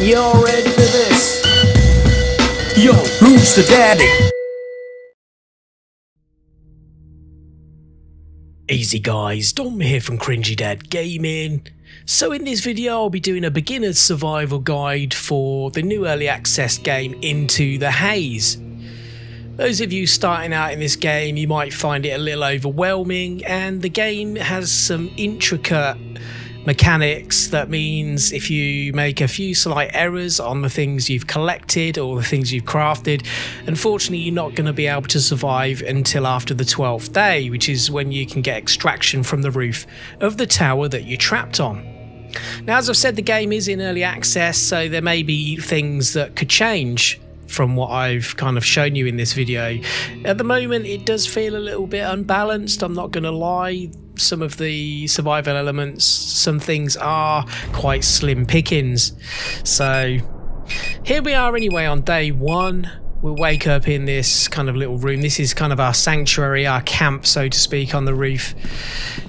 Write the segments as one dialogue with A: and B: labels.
A: You're ready for this? Yo, who's the daddy? Easy guys, Dom here from Cringy Dad Gaming. So in this video I'll be doing a beginner's survival guide for the new early access game Into the Haze. Those of you starting out in this game, you might find it a little overwhelming, and the game has some intricate mechanics. That means if you make a few slight errors on the things you've collected or the things you've crafted, unfortunately you're not going to be able to survive until after the 12th day, which is when you can get extraction from the roof of the tower that you're trapped on. Now, as I've said, the game is in early access, so there may be things that could change from what I've kind of shown you in this video. At the moment it does feel a little bit unbalanced, I'm not going to lie. Some of the survival elements, some things are quite slim pickings. So here we are anyway on day one. We'll wake up in this kind of little room. This is kind of our sanctuary, our camp, so to speak, on the roof.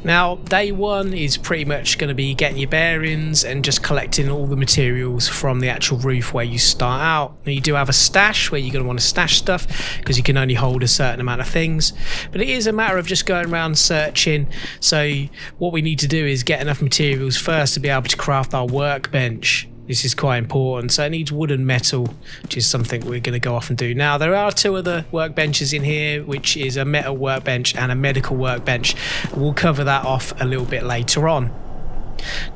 A: Now, day one is pretty much going to be getting your bearings and just collecting all the materials from the actual roof where you start out. Now, you do have a stash where you're going to want to stash stuff because you can only hold a certain amount of things. But it is a matter of just going around searching. So what we need to do is get enough materials first to be able to craft our workbench. This is quite important. So it needs wood and metal, which is something we're going to go off and do. Now, there are two other workbenches in here, which is a metal workbench and a medical workbench. We'll cover that off a little bit later on.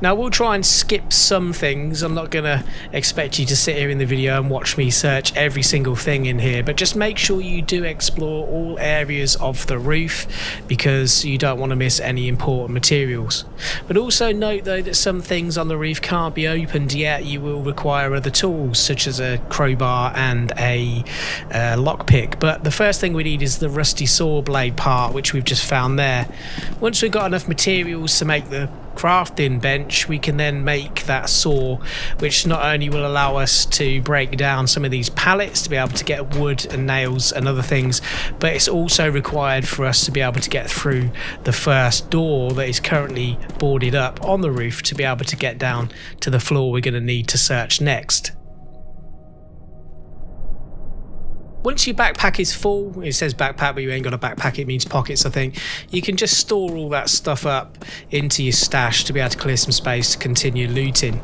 A: Now, we'll try and skip some things. I'm not going to expect you to sit here in the video and watch me search every single thing in here, but just make sure you do explore all areas of the roof because you don't want to miss any important materials. But also note though that some things on the roof can't be opened yet. You will require other tools such as a crowbar and a lockpick. But the first thing we need is the rusty saw blade part, which we've just found there. Once we've got enough materials to make the crafting bench, we can then make that saw, which not only will allow us to break down some of these pallets to be able to get wood and nails and other things, but it's also required for us to be able to get through the first door that is currently boarded up on the roof to be able to get down to the floor we're going to need to search next. Once your backpack is full, it says backpack but you ain't got a backpack, it means pockets I think, you can just store all that stuff up into your stash to be able to clear some space to continue looting.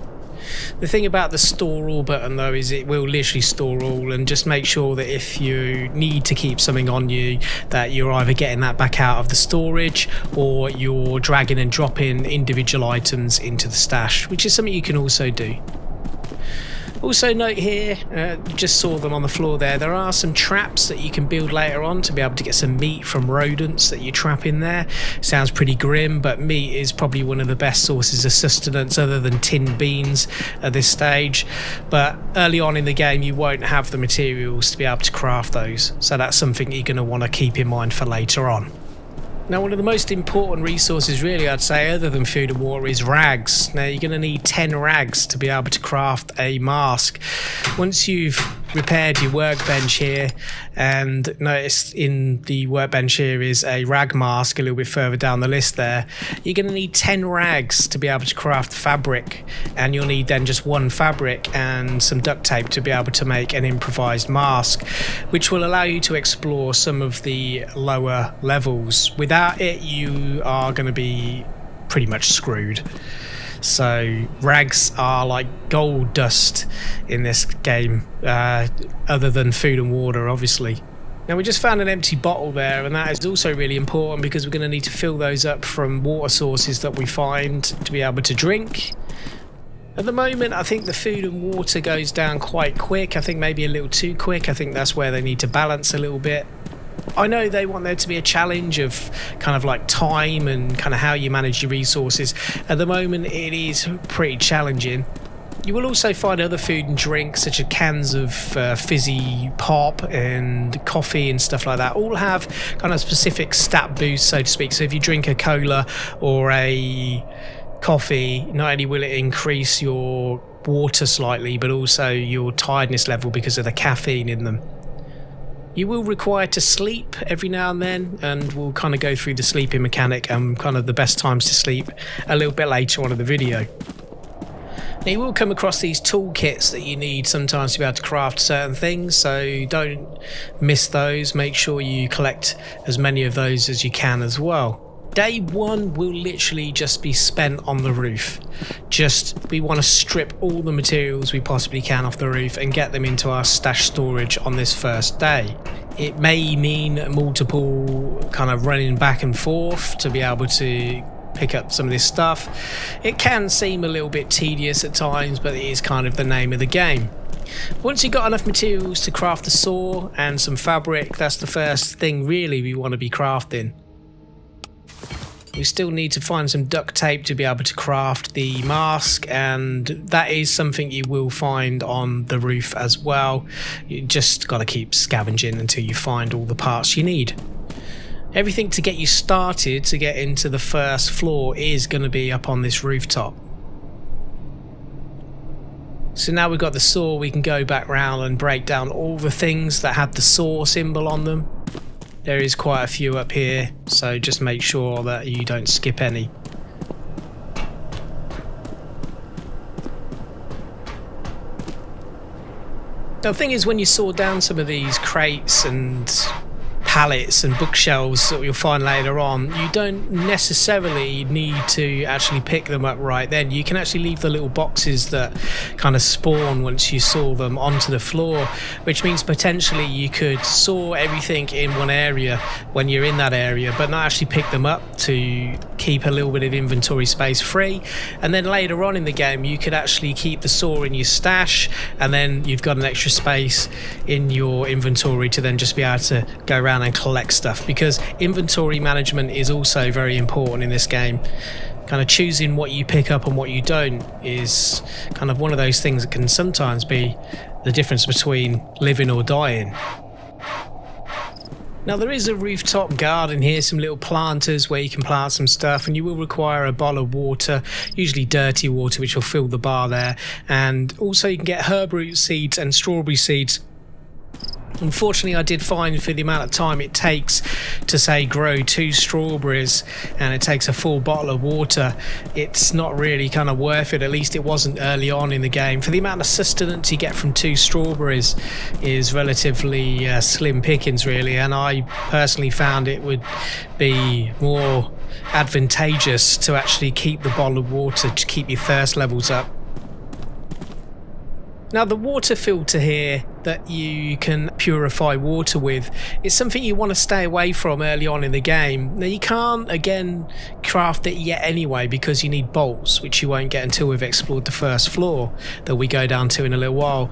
A: The thing about the store all button though is it will literally store all, and just make sure that if you need to keep something on you that you're either getting that back out of the storage or you're dragging and dropping individual items into the stash, which is something you can also do. Also note here, just saw them on the floor there are some traps that you can build later on to be able to get some meat from rodents that you trap in there. Sounds pretty grim, but meat is probably one of the best sources of sustenance other than tinned beans at this stage. But early on in the game you won't have the materials to be able to craft those, so that's something you're going to want to keep in mind for later on. Now, one of the most important resources really I'd say other than food and water is rags. Now, you're going to need 10 rags to be able to craft a mask. Once you've repaired your workbench here, and notice in the workbench here is a rag mask a little bit further down the list there, you're going to need 10 rags to be able to craft fabric, and you'll need then just one fabric and some duct tape to be able to make an improvised mask, which will allow you to explore some of the lower levels. Without it you are going to be pretty much screwed. So rags are like gold dust in this game, other than food and water obviously. Now, we just found an empty bottle there, and that is also really important because we're going to need to fill those up from water sources that we find to be able to drink. At the moment I think the food and water goes down quite quick, I think maybe a little too quick. I think that's where they need to balance a little bit. I know they want there to be a challenge of kind of like time and kind of how you manage your resources. At the moment it is pretty challenging. You will also find other food and drinks such as cans of fizzy pop and coffee and stuff like that. All have kind of specific stat boosts, so to speak. So if you drink a cola or a coffee, not only will it increase your water slightly but also your tiredness level because of the caffeine in them. You will require to sleep every now and then, and we'll kind of go through the sleeping mechanic and kind of the best times to sleep a little bit later on in the video. Now you will come across these toolkits that you need sometimes to be able to craft certain things, so don't miss those. Make sure you collect as many of those as you can as well. Day one will literally just be spent on the roof. We want to strip all the materials we possibly can off the roof and get them into our stash storage on this first day. It may mean multiple kind of running back and forth to be able to pick up some of this stuff. It can seem a little bit tedious at times, but it is kind of the name of the game. Once you've got enough materials to craft the saw and some fabric, that's the first thing really we want to be crafting. We still need to find some duct tape to be able to craft the mask, and that is something you will find on the roof as well. You just got to keep scavenging until you find all the parts you need. Everything to get you started to get into the first floor is going to be up on this rooftop. So now we've got the saw, we can go back round and break down all the things that have the saw symbol on them. There is quite a few up here, so just make sure that you don't skip any. Now, the thing is, when you saw down some of these crates and pallets and bookshelves that you'll find later on, you don't necessarily need to actually pick them up right then. You can actually leave the little boxes that kind of spawn once you saw them onto the floor, which means potentially you could saw everything in one area when you're in that area, but not actually pick them up to keep a little bit of inventory space free. And then later on in the game you could actually keep the saw in your stash, and then you've got an extra space in your inventory to then just be able to go around and collect stuff, because inventory management is also very important in this game. Kind of choosing what you pick up and what you don't is kind of one of those things that can sometimes be the difference between living or dying. Now, there is a rooftop garden here, some little planters where you can plant some stuff, and you will require a bottle of water, usually dirty water, which will fill the bar there. And also you can get herb root seeds and strawberry seeds. Unfortunately, I did find for the amount of time it takes to, say, grow 2 strawberries, and it takes a full bottle of water, it's not really kind of worth it. At least it wasn't early on in the game. For the amount of sustenance you get from 2 strawberries is relatively slim pickings really, and I personally found it would be more advantageous to actually keep the bottle of water to keep your thirst levels up. Now, the water filter here that you can purify water with is something you want to stay away from early on in the game. Now, you can't again craft it yet anyway, because you need bolts, which you won't get until we've explored the first floor that we go down to in a little while.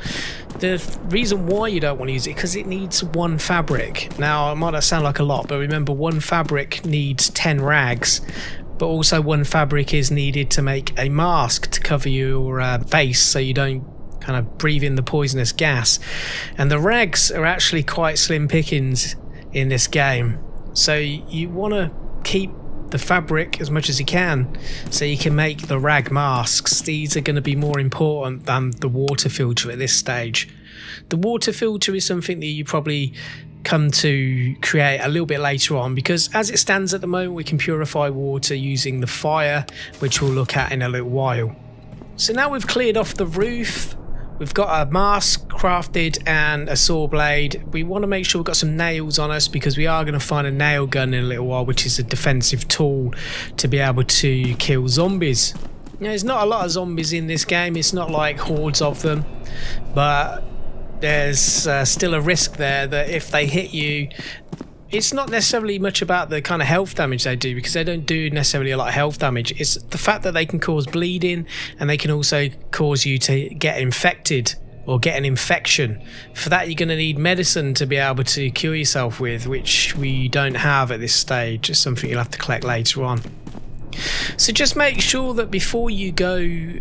A: The reason why you don't want to use it, because it needs 1 fabric. Now, it might not sound like a lot, but remember, 1 fabric needs 10 rags. But also 1 fabric is needed to make a mask to cover your face so you don't kind of breathe in the poisonous gas. And the rags are actually quite slim pickings in this game, so you want to keep the fabric as much as you can so you can make the rag masks. These are going to be more important than the water filter at this stage. The water filter is something that you probably come to create a little bit later on, because as it stands at the moment we can purify water using the fire, which we'll look at in a little while. So now we've cleared off the roof, we've got a mask crafted and a saw blade. We want to make sure we've got some nails on us, because we are going to find a nail gun in a little while, which is a defensive tool to be able to kill zombies. Now, there's not a lot of zombies in this game, it's not like hordes of them, but there's still a risk there that if they hit you, it's not necessarily much about the kind of health damage they do, because they don't do necessarily a lot of health damage. It's the fact that they can cause bleeding, and they can also cause you to get infected or get an infection. For that you're going to need medicine to be able to cure yourself with, which we don't have at this stage. It's something you'll have to collect later on. So just make sure that before you go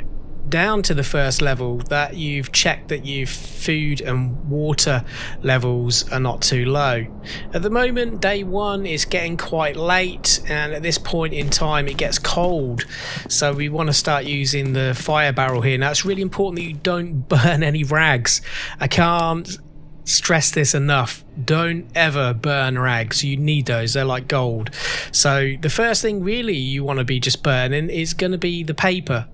A: down to the first level that you've checked that your food and water levels are not too low. At the moment, day 1 is getting quite late, and at this point in time it gets cold, so we want to start using the fire barrel here. Now, it's really important that you don't burn any rags. I can't stress this enough. Don't ever burn rags. You need those, they're like gold. So the first thing really you want to be just burning is going to be the paper.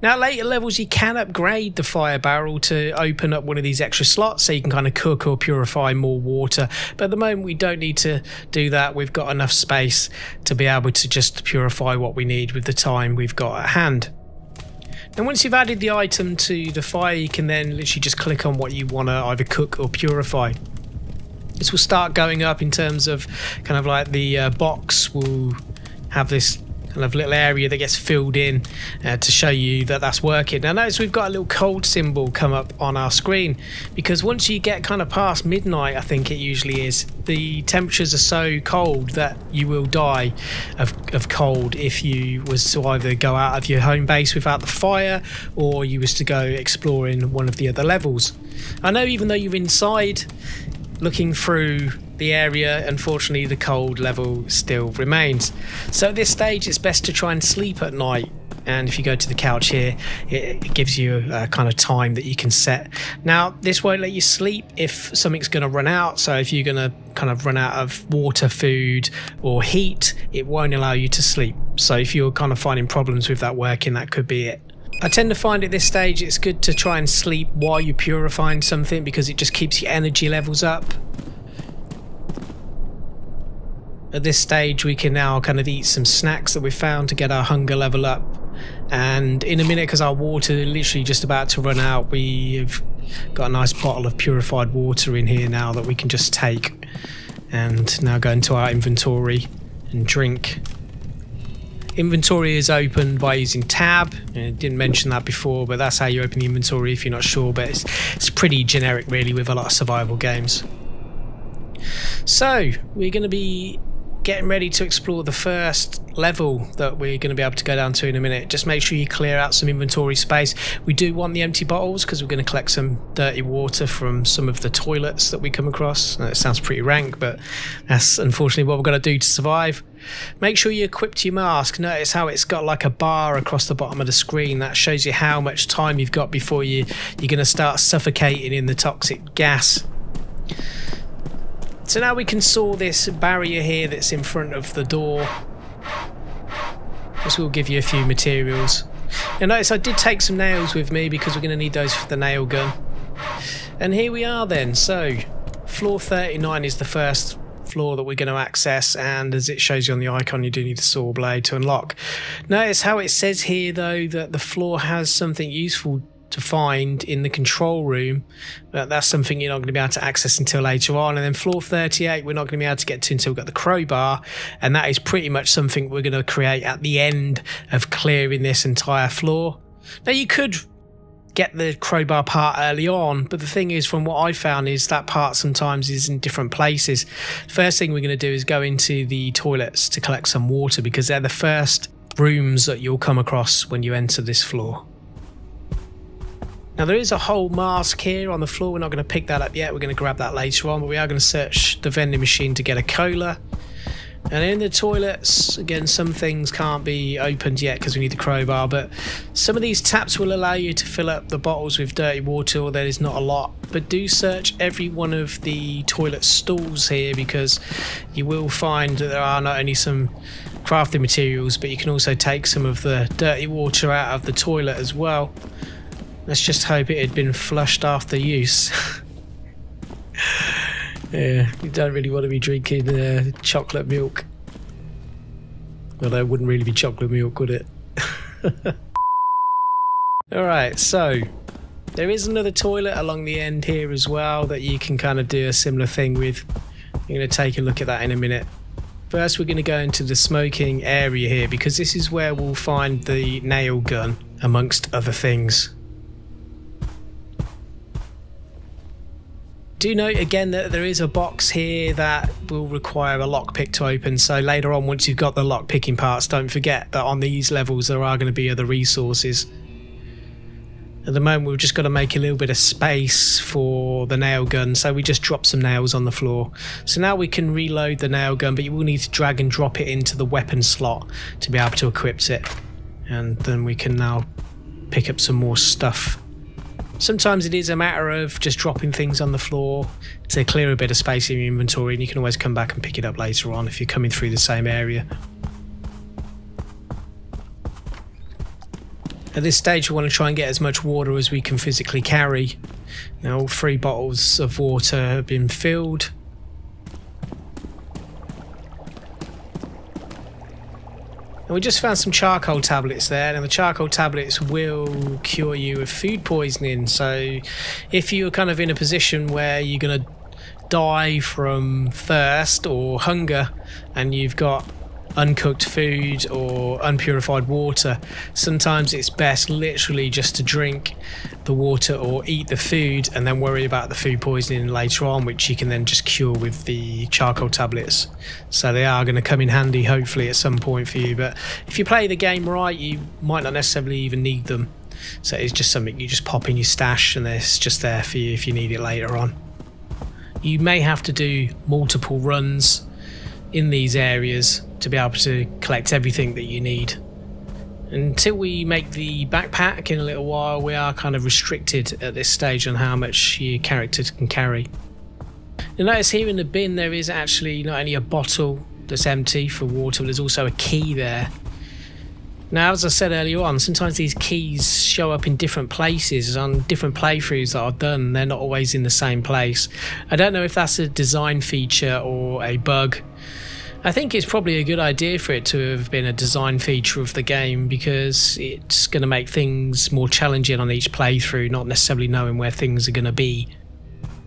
A: Now, later levels, you can upgrade the fire barrel to open up one of these extra slots so you can kind of cook or purify more water. But at the moment, we don't need to do that. We've got enough space to be able to just purify what we need with the time we've got at hand. And once you've added the item to the fire, you can then literally just click on what you want to either cook or purify. This will start going up in terms of kind of like the box will have this kind of little area that gets filled in to show you that that's working. Now notice we've got a little cold symbol come up on our screen, because once you get kind of past midnight, I think it usually is, the temperatures are so cold that you will die of cold if you was to either go out of your home base without the fire, or you was to go exploring one of the other levels. I know even though you're inside looking through the area, unfortunately the cold level still remains. So at this stage it's best to try and sleep at night, and if you go to the couch here, it gives you a kind of time that you can set. Now this won't let you sleep if something's going to run out, so if you're going to kind of run out of water, food or heat, it won't allow you to sleep. So if you're kind of finding problems with that working, that could be it. I tend to find at this stage it's good to try and sleep while you're purifying something, because it just keeps your energy levels up. At this stage we can now kind of eat some snacks that we've found to get our hunger level up, and in a minute, because our water is literally just about to run out, we've got a nice bottle of purified water in here now that we can just take and now go into our inventory and drink. Inventory is opened by using tab. I didn't mention that before, but that's how you open the inventory if you're not sure, but it's pretty generic really with a lot of survival games. So we're going to be getting ready to explore the first level that we're going to be able to go down to in a minute. Just make sure you clear out some inventory space. We do want the empty bottles because we're going to collect some dirty water from some of the toilets that we come across. It sounds pretty rank, but that's unfortunately what we're going to do to survive. Make sure you equip your mask. Notice how it's got like a bar across the bottom of the screen. That shows you how much time you've got before you're going to start suffocating in the toxic gas. So now we can saw this barrier here that's in front of the door. This will give you a few materials. Now notice I did take some nails with me because we're going to need those for the nail gun. And here we are then. So floor 39 is the first floor that we're going to access, and as it shows you on the icon, you do need a saw blade to unlock. Notice how it says here though that the floor has something useful to find in the control room, but that's something you're not going to be able to access until later on. And then floor 38 we're not going to be able to get to until we've got the crowbar, and that is pretty much something we're going to create at the end of clearing this entire floor. Now you could get the crowbar part early on, but the thing is, from what I found, is that part sometimes is in different places. First thing we're going to do is go into the toilets to collect some water, because they're the first rooms that you'll come across when you enter this floor. Now there is a whole mask here on the floor. We're not going to pick that up yet, we're going to grab that later on, but we are going to search the vending machine to get a cola. And in the toilets, again, some things can't be opened yet because we need the crowbar, but some of these taps will allow you to fill up the bottles with dirty water, or there is not a lot. But do search every one of the toilet stalls here, because you will find that there are not only some crafting materials, but you can also take some of the dirty water out of the toilet as well. Let's just hope it had been flushed after use. Yeah, you don't really want to be drinking chocolate milk. Although it wouldn't really be chocolate milk, would it? Alright, so there is another toilet along the end here as well that you can kind of do a similar thing with. I'm going to take a look at that in a minute. First we're going to go into the smoking area here, because this is where we'll find the nail gun, amongst other things. Do note again that there is a box here that will require a lockpick to open, so later on, once you've got the lockpicking parts, don't forget that on these levels there are going to be other resources. At the moment we've just got to make a little bit of space for the nail gun, so we just drop some nails on the floor. So now we can reload the nail gun, but you will need to drag and drop it into the weapon slot to be able to equip it, and then we can now pick up some more stuff. Sometimes it is a matter of just dropping things on the floor to clear a bit of space in your inventory, and you can always come back and pick it up later on if you're coming through the same area. At this stage we want to try and get as much water as we can physically carry. Now all 3 bottles of water have been filled. And we just found some charcoal tablets there, and the charcoal tablets will cure you of food poisoning. So if you're kind of in a position where you're going to die from thirst or hunger and you've got uncooked food or unpurified water, sometimes it's best literally just to drink the water or eat the food and then worry about the food poisoning later on, which you can then just cure with the charcoal tablets. So they are going to come in handy hopefully at some point for you, but if you play the game right you might not necessarily even need them. So it's just something you just pop in your stash and it's just there for you if you need it later on. You may have to do multiple runs in these areas to be able to collect everything that you need. Until we make the backpack in a little while, we are kind of restricted at this stage on how much your character can carry. You'll notice here in the bin there is actually not only a bottle that's empty for water, but there's also a key there. Now, as I said earlier on, sometimes these keys show up in different places on different playthroughs that I've done. They're not always in the same place. I don't know if that's a design feature or a bug. I think it's probably a good idea for it to have been a design feature of the game, because it's going to make things more challenging on each playthrough, not necessarily knowing where things are going to be.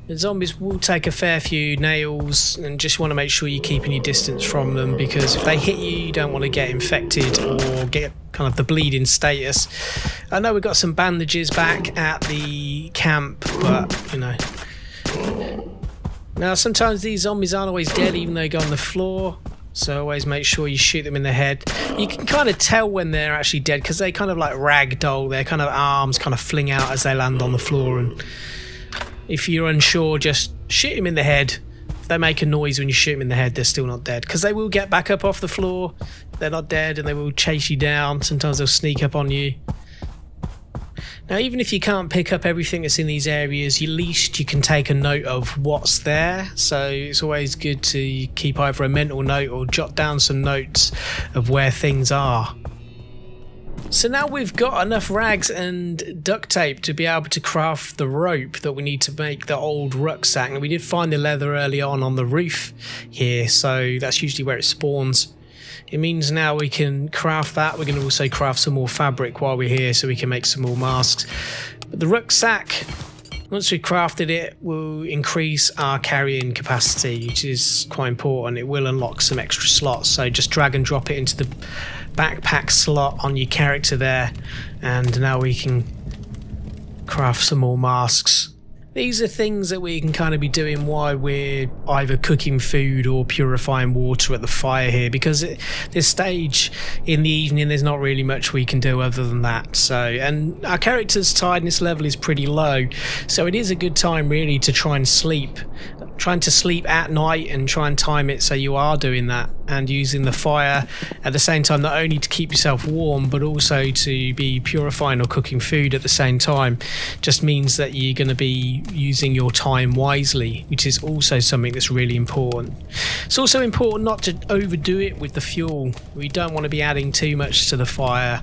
A: The zombies will take a fair few nails, and just want to make sure you're keeping your distance from them, because if they hit you, you don't want to get infected or get kind of the bleeding status. I know we've got some bandages back at the camp, but you know. Now sometimes these zombies aren't always dead even though they go on the floor, so always make sure you shoot them in the head. You can kind of tell when they're actually dead because they kind of like ragdoll, their kind of arms kind of fling out as they land on the floor, and if you're unsure just shoot them in the head. If they make a noise when you shoot them in the head, they're still not dead, because they will get back up off the floor, they're not dead, and they will chase you down. Sometimes they'll sneak up on you. Now even if you can't pick up everything that's in these areas, at least you can take a note of what's there. So it's always good to keep either a mental note or jot down some notes of where things are. So now we've got enough rags and duct tape to be able to craft the rope that we need to make the old rucksack. And we did find the leather early on the roof here, so that's usually where it spawns. It means now we can craft that. We're going to also craft some more fabric while we're here so we can make some more masks. But the rucksack, once we've crafted it, will increase our carrying capacity, which is quite important. It will unlock some extra slots, so just drag and drop it into the backpack slot on your character there, and now we can craft some more masks. These are things that we can kind of be doing while we're either cooking food or purifying water at the fire here, because at this stage in the evening there's not really much we can do other than that. So, and our character's tiredness level is pretty low, so it is a good time really to try and sleep. Trying to sleep at night and try and time it so you are doing that, and using the fire at the same time, not only to keep yourself warm but also to be purifying or cooking food at the same time, just means that you're going to be using your time wisely, which is also something that's really important. It's also important not to overdo it with the fuel. We don't want to be adding too much to the fire.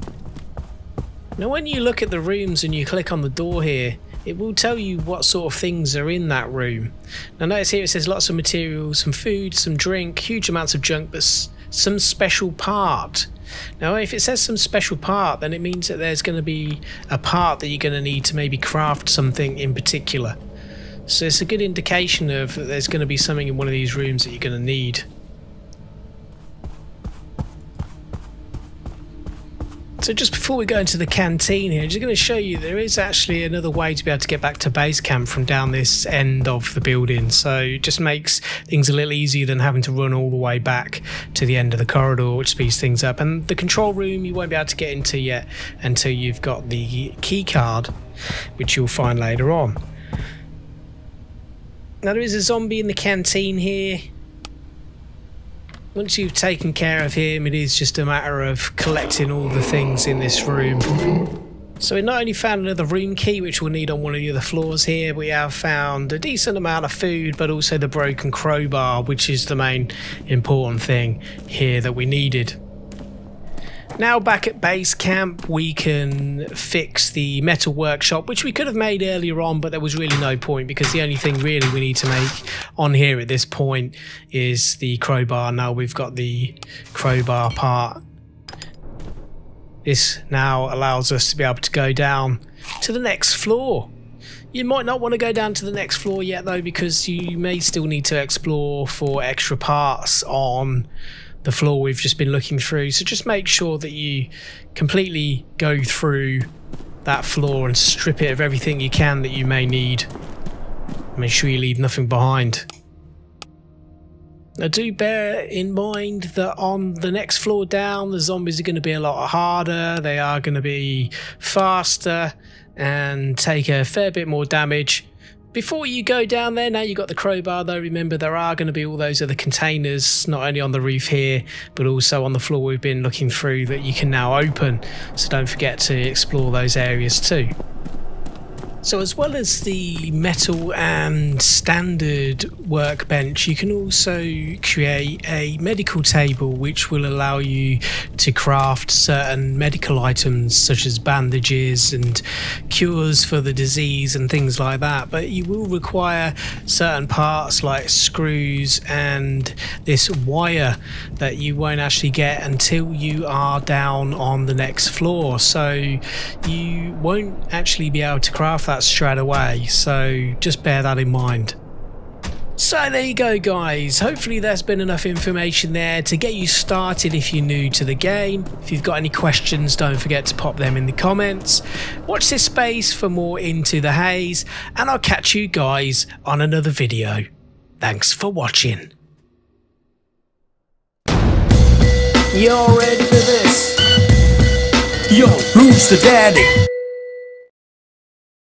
A: Now when you look at the rooms and you click on the door here, it will tell you what sort of things are in that room. Now notice here it says lots of materials, some food, some drink, huge amounts of junk, but some special part. Now if it says some special part, then it means that there's going to be a part that you're going to need to maybe craft something in particular. So it's a good indication of that there's going to be something in one of these rooms that you're going to need. So just before we go into the canteen here, I'm just going to show you there is actually another way to be able to get back to base camp from down this end of the building. So it just makes things a little easier than having to run all the way back to the end of the corridor, which speeds things up. And the control room you won't be able to get into yet until you've got the key card, which you'll find later on. Now there is a zombie in the canteen here. Once you've taken care of him, it is just a matter of collecting all the things in this room. So we not only found another room key, which we'll need on one of the other floors here, we have found a decent amount of food, but also the broken crowbar, which is the main important thing here that we needed. Now back at base camp, we can fix the metal workshop, which we could have made earlier on, but there was really no point because the only thing really we need to make on here at this point is the crowbar. Now we've got the crowbar part. This now allows us to be able to go down to the next floor. You might not want to go down to the next floor yet though, because you may still need to explore for extra parts on the floor we've just been looking through. So just make sure that you completely go through that floor and strip it of everything you can that you may need. Make sure you leave nothing behind. Now do bear in mind that on the next floor down, the zombies are going to be a lot harder, they are going to be faster and take a fair bit more damage. Before you go down there, now you've got the crowbar though, remember there are going to be all those other containers, not only on the roof here, but also on the floor we've been looking through that you can now open. So don't forget to explore those areas too. So as well as the metal and standard workbench, you can also create a medical table which will allow you to craft certain medical items such as bandages and cures for the disease and things like that. But you will require certain parts like screws and this wire that you won't actually get until you are down on the next floor. So you won't actually be able to craft that straight away, so just bear that in mind. So there you go guys, hopefully there's been enough information there to get you started if you're new to the game. If you've got any questions, don't forget to pop them in the comments. Watch this space for more Into the Haze, and I'll catch you guys on another video. Thanks for watching. You're ready for this?
B: Yo, who's the daddy?